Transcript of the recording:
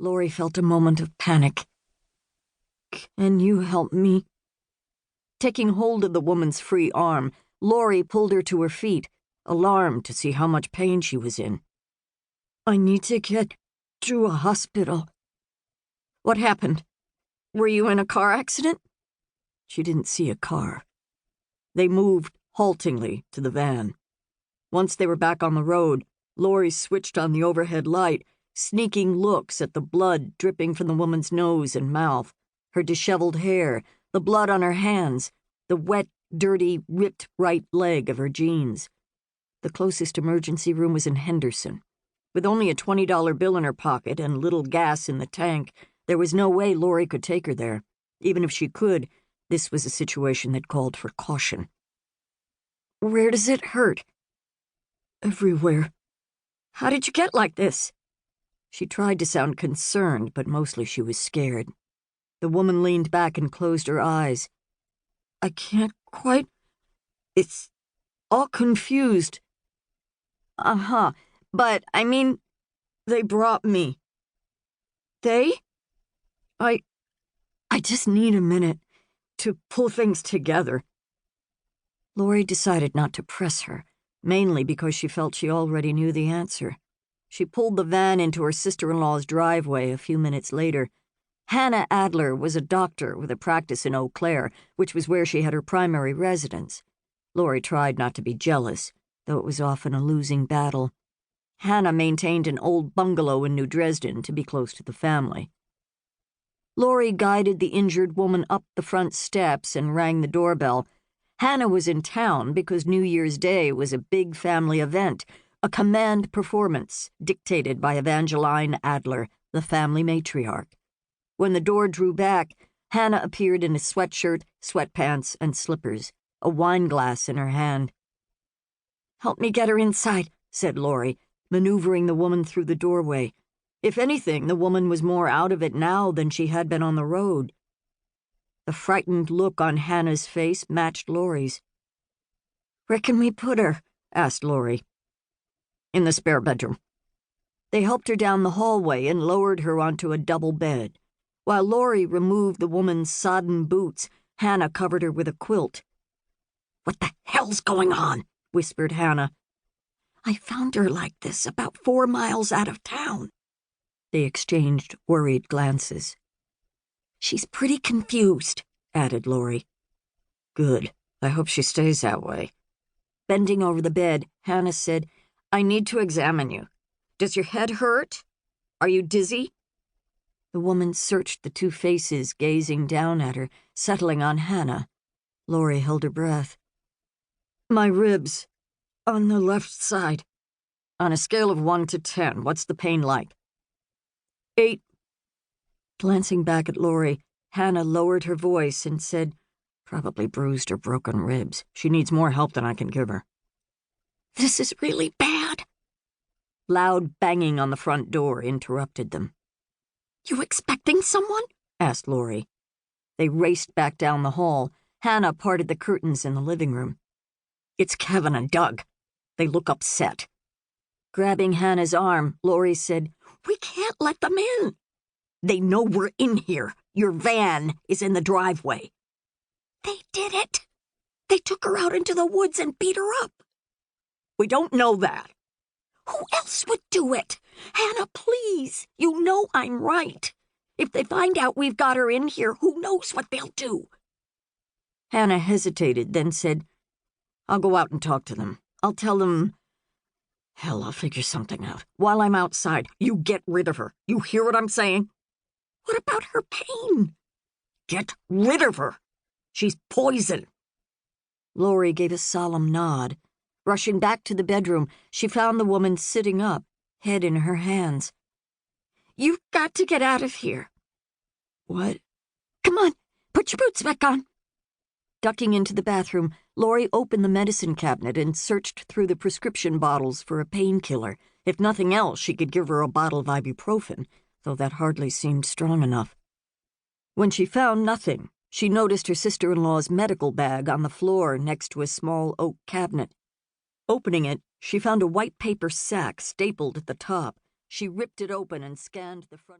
Laurie felt a moment of panic. "Can you help me?" Taking hold of the woman's free arm, Laurie pulled her to her feet, alarmed to see how much pain she was in. "I need to get to a hospital." "What happened? Were you in a car accident?" She didn't see a car. They moved haltingly to the van. Once they were back on the road, Laurie switched on the overhead light, sneaking looks at the blood dripping from the woman's nose and mouth, her disheveled hair, the blood on her hands, the wet, dirty, ripped right leg of her jeans. The closest emergency room was in Henderson. With only a $20 bill in her pocket and little gas in the tank, there was no way Laurie could take her there. Even if she could, this was a situation that called for caution. "Where does it hurt?" "Everywhere." "How did you get like this?" She tried to sound concerned, but mostly she was scared. The woman leaned back and closed her eyes. "I can't quite... It's all confused." "Uh-huh. But, I mean, they brought me." "They?" I just need a minute to pull things together." Laurie decided not to press her, mainly because she felt she already knew the answer. She pulled the van into her sister-in-law's driveway a few minutes later. Hannah Adler was a doctor with a practice in Eau Claire, which was where she had her primary residence. Laurie tried not to be jealous, though it was often a losing battle. Hannah maintained an old bungalow in New Dresden to be close to the family. Laurie guided the injured woman up the front steps and rang the doorbell. Hannah was in town because New Year's Day was a big family event, a command performance dictated by Evangeline Adler, the family matriarch. When the door drew back, Hannah appeared in a sweatshirt, sweatpants, and slippers, a wine glass in her hand. "Help me get her inside," said Laurie, maneuvering the woman through the doorway. If anything, the woman was more out of it now than she had been on the road. The frightened look on Hannah's face matched Laurie's. "Where can we put her?" asked Laurie. "In the spare bedroom." They helped her down the hallway and lowered her onto a double bed. While Laurie removed the woman's sodden boots, Hannah covered her with a quilt. "What the hell's going on?" whispered Hannah. "I found her like this about 4 miles out of town." They exchanged worried glances. "She's pretty confused," added Laurie. "Good. I hope she stays that way." Bending over the bed, Hannah said, "I need to examine you. Does your head hurt? Are you dizzy?" The woman searched the two faces, gazing down at her, settling on Hannah. Laurie held her breath. "My ribs, on the left side." "On a scale of 1 to 10, what's the pain like?" 8. Glancing back at Laurie, Hannah lowered her voice and said, "Probably bruised or broken ribs. She needs more help than I can give her." "This is really bad." Loud banging on the front door interrupted them. "You expecting someone?" asked Laurie. They raced back down the hall. Hannah parted the curtains in the living room. "It's Kevin and Doug. They look upset." Grabbing Hannah's arm, Laurie said, "We can't let them in." "They know we're in here. Your van is in the driveway." "They did it. They took her out into the woods and beat her up." "We don't know that." "Who else would do it? Hannah, please. You know I'm right. If they find out we've got her in here, who knows what they'll do?" Hannah hesitated, then said, "I'll go out and talk to them. I'll tell them... Hell, I'll figure something out. While I'm outside, you get rid of her. You hear what I'm saying?" "What about her pain?" "Get rid of her. She's poison." Laurie gave a solemn nod. Rushing back to the bedroom, she found the woman sitting up, head in her hands. "You've got to get out of here." "What?" "Come on, put your boots back on." Ducking into the bathroom, Laurie opened the medicine cabinet and searched through the prescription bottles for a painkiller. If nothing else, she could give her a bottle of ibuprofen, though that hardly seemed strong enough. When she found nothing, she noticed her sister-in-law's medical bag on the floor next to a small oak cabinet. Opening it, she found a white paper sack stapled at the top. She ripped it open and scanned the front.